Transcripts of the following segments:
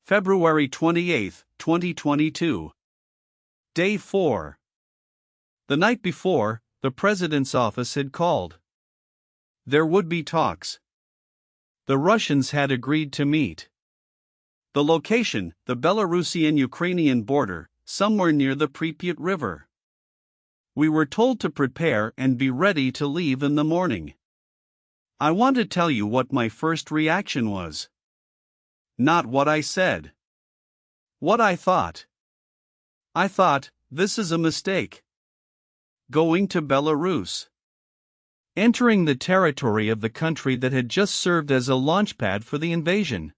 February 28, 2022. Day 4. The night before, the President's office had called. There would be talks. The Russians had agreed to meet. The location, the Belarusian-Ukrainian border, somewhere near the Pripyat River. We were told to prepare and be ready to leave in the morning. I want to tell you what my first reaction was. Not what I said. What I thought. I thought, this is a mistake. Going to Belarus. Entering the territory of the country that had just served as a launchpad for the invasion.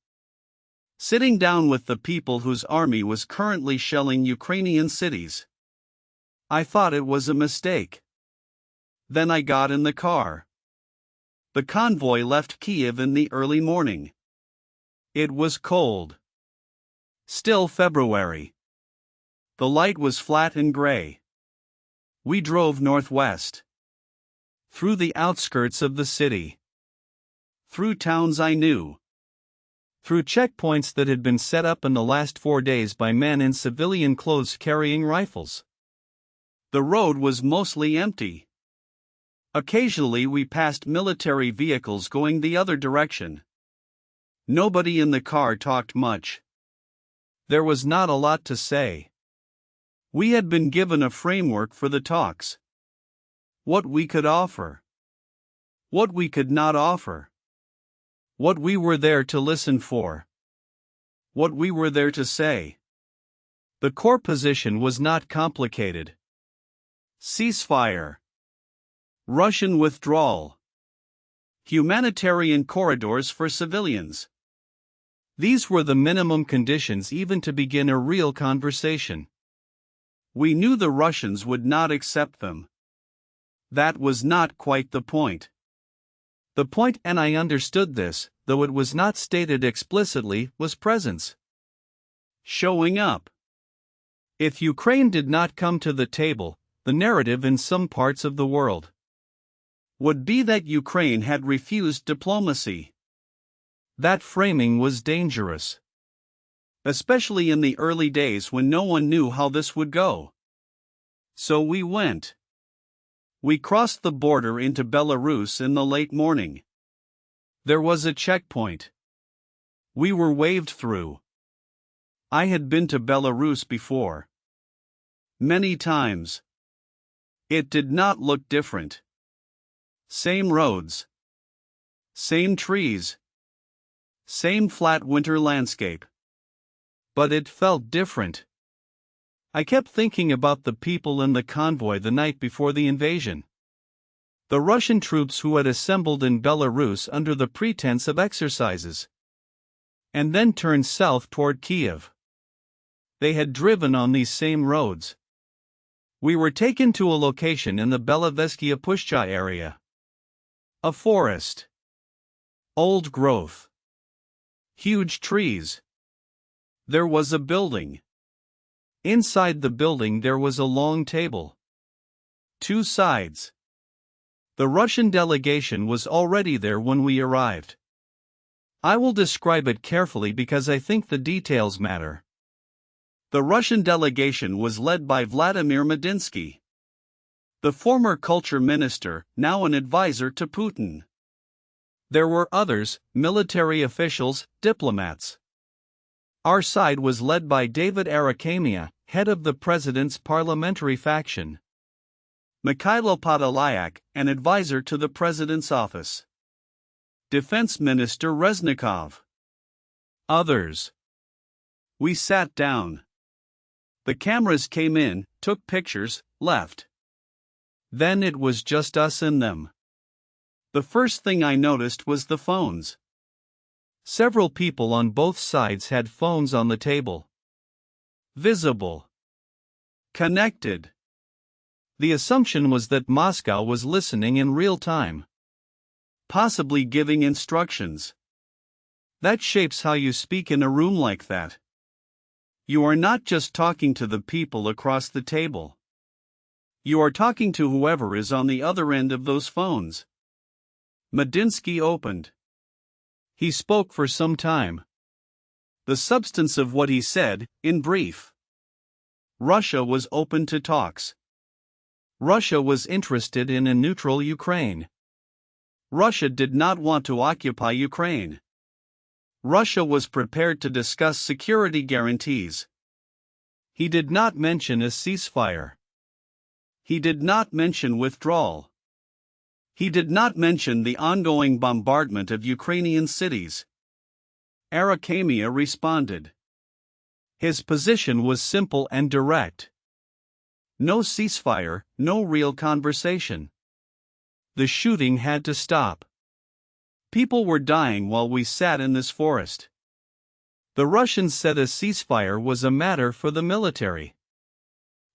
Sitting down with the people whose army was currently shelling Ukrainian cities. I thought it was a mistake. Then I got in the car. The convoy left Kiev in the early morning. It was cold. Still February. The light was flat and gray. We drove northwest. Through the outskirts of the city. Through towns I knew. Through checkpoints that had been set up in the last 4 days by men in civilian clothes carrying rifles. The road was mostly empty. Occasionally we passed military vehicles going the other direction. Nobody in the car talked much. There was not a lot to say. We had been given a framework for the talks. What we could offer. What we could not offer. What we were there to listen for. What we were there to say. The core position was not complicated. Ceasefire. Russian withdrawal. Humanitarian corridors for civilians. These were the minimum conditions even to begin a real conversation. We knew the Russians would not accept them. That was not quite the point. The point, and I understood this, though it was not stated explicitly, was presence. Showing up. If Ukraine did not come to the table, the narrative in some parts of the world would be that Ukraine had refused diplomacy. That framing was dangerous. Especially in the early days when no one knew how this would go. So we went. We crossed the border into Belarus in the late morning. There was a checkpoint. We were waved through. I had been to Belarus before. Many times. It did not look different. Same roads. Same trees. Same flat winter landscape. But it felt different. I kept thinking about the people in the convoy the night before the invasion. The Russian troops who had assembled in Belarus under the pretense of exercises. And then turned south toward Kiev. They had driven on these same roads. We were taken to a location in the Belovezhskaya Pushcha area. A forest. Old growth. Huge trees. There was a building. Inside the building there was a long table. 2 sides. The Russian delegation was already there when we arrived. I will describe it carefully because I think the details matter. The Russian delegation was led by Vladimir Medinsky, the former culture minister, now an advisor to Putin. There were others, military officials, diplomats. Our side was led by David Arakamia, head of the president's parliamentary faction. Mikhailo Podolyak, an advisor to the president's office. Defense Minister Reznikov. Others. We sat down. The cameras came in, took pictures, left. Then it was just us and them. The first thing I noticed was the phones. Several people on both sides had phones on the table. Visible. Connected. The assumption was that Moscow was listening in real time. Possibly giving instructions. That shapes how you speak in a room like that. You are not just talking to the people across the table. You are talking to whoever is on the other end of those phones. Medinsky opened. He spoke for some time. The substance of what he said, in brief. Russia was open to talks. Russia was interested in a neutral Ukraine. Russia did not want to occupy Ukraine. Russia was prepared to discuss security guarantees. He did not mention a ceasefire. He did not mention withdrawal. He did not mention the ongoing bombardment of Ukrainian cities. Arakhamia responded. His position was simple and direct. No ceasefire, no real conversation. The shooting had to stop. People were dying while we sat in this forest. The Russians said a ceasefire was a matter for the military.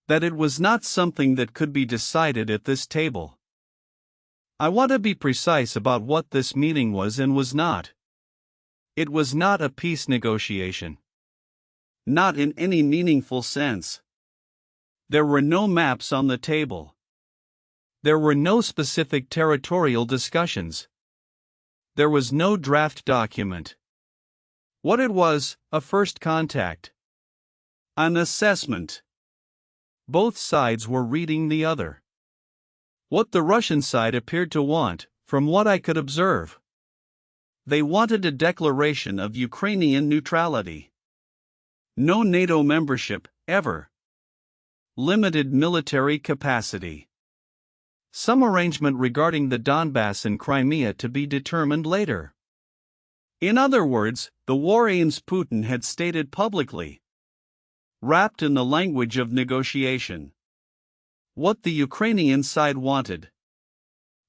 That it was not something that could be decided at this table. I want to be precise about what this meeting was and was not. It was not a peace negotiation. Not in any meaningful sense. There were no maps on the table. There were no specific territorial discussions. There was no draft document. What it was, a first contact. An assessment. Both sides were reading the other. What the Russian side appeared to want, from what I could observe. They wanted a declaration of Ukrainian neutrality. No NATO membership, ever. Limited military capacity. Some arrangement regarding the Donbass and Crimea to be determined later. In other words, the war aims Putin had stated publicly. Wrapped in the language of negotiation. What the Ukrainian side wanted.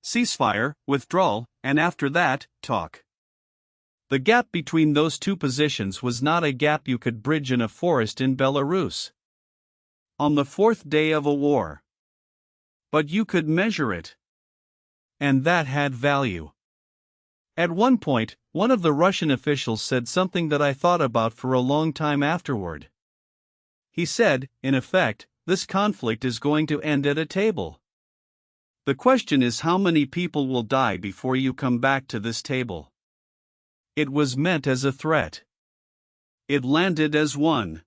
Ceasefire, withdrawal, and after that, talk. The gap between those two positions was not a gap you could bridge in a forest in Belarus. On the fourth day of a war. But you could measure it. And that had value. At one point, one of the Russian officials said something that I thought about for a long time afterward. He said, in effect, this conflict is going to end at a table. The question is how many people will die before you come back to this table. It was meant as a threat. It landed as one.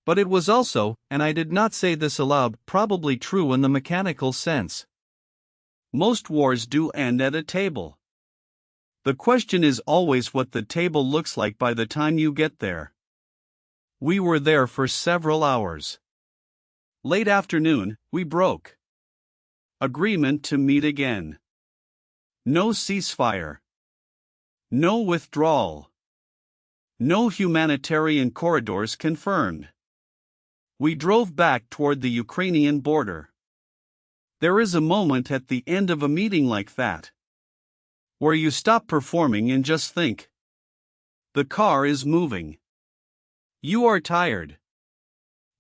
But it was also, and I did not say this aloud, probably true in the mechanical sense. Most wars do end at a table. The question is always what the table looks like by the time you get there. We were there for several hours. Late afternoon, we broke. Agreement to meet again. No ceasefire. No withdrawal. No humanitarian corridors confirmed. We drove back toward the Ukrainian border. There is a moment at the end of a meeting like that, where you stop performing and just think. The car is moving. You are tired.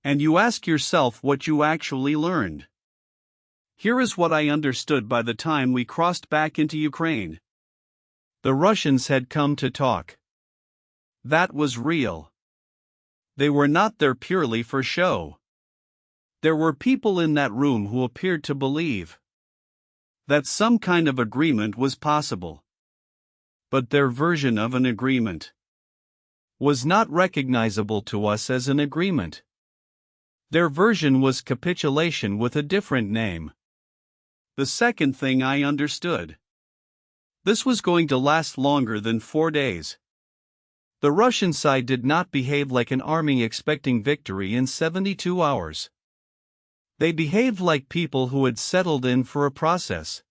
And you ask yourself what you actually learned. Here is what I understood by the time we crossed back into Ukraine. The Russians had come to talk. That was real. They were not there purely for show. There were people in that room who appeared to believe that some kind of agreement was possible. But their version of an agreement was not recognizable to us as an agreement. Their version was capitulation with a different name. The second thing I understood. This was going to last longer than 4 days. The Russian side did not behave like an army expecting victory in 72 hours. They behaved like people who had settled in for a process.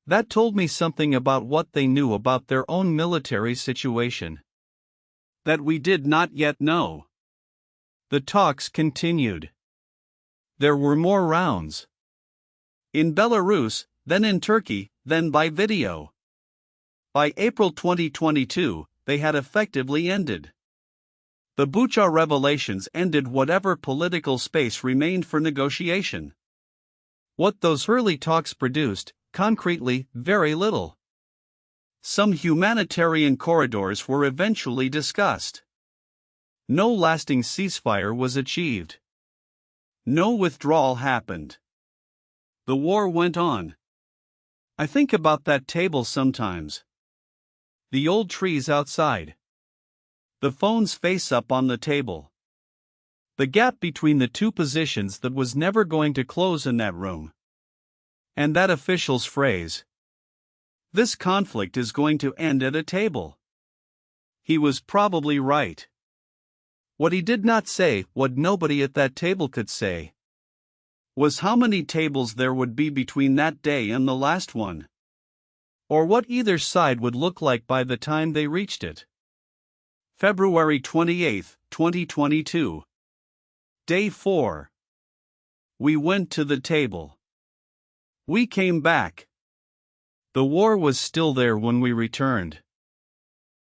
That told me something about what they knew about their own military situation. That we did not yet know. The talks continued. There were more rounds. In Belarus, then in Turkey, then by video. By April 2022, they had effectively ended. The Bucha revelations ended whatever political space remained for negotiation. What those early talks produced, concretely, very little. Some humanitarian corridors were eventually discussed. No lasting ceasefire was achieved. No withdrawal happened. The war went on. I think about that table sometimes. The old trees outside. The phones face up on the table. The gap between the two positions that was never going to close in that room. And that official's phrase, "This conflict is going to end at a table." He was probably right. What he did not say, what nobody at that table could say, was how many tables there would be between that day and the last one. Or what either side would look like by the time they reached it. February 28, 2022. Day 4. We went to the table. We came back. The war was still there when we returned.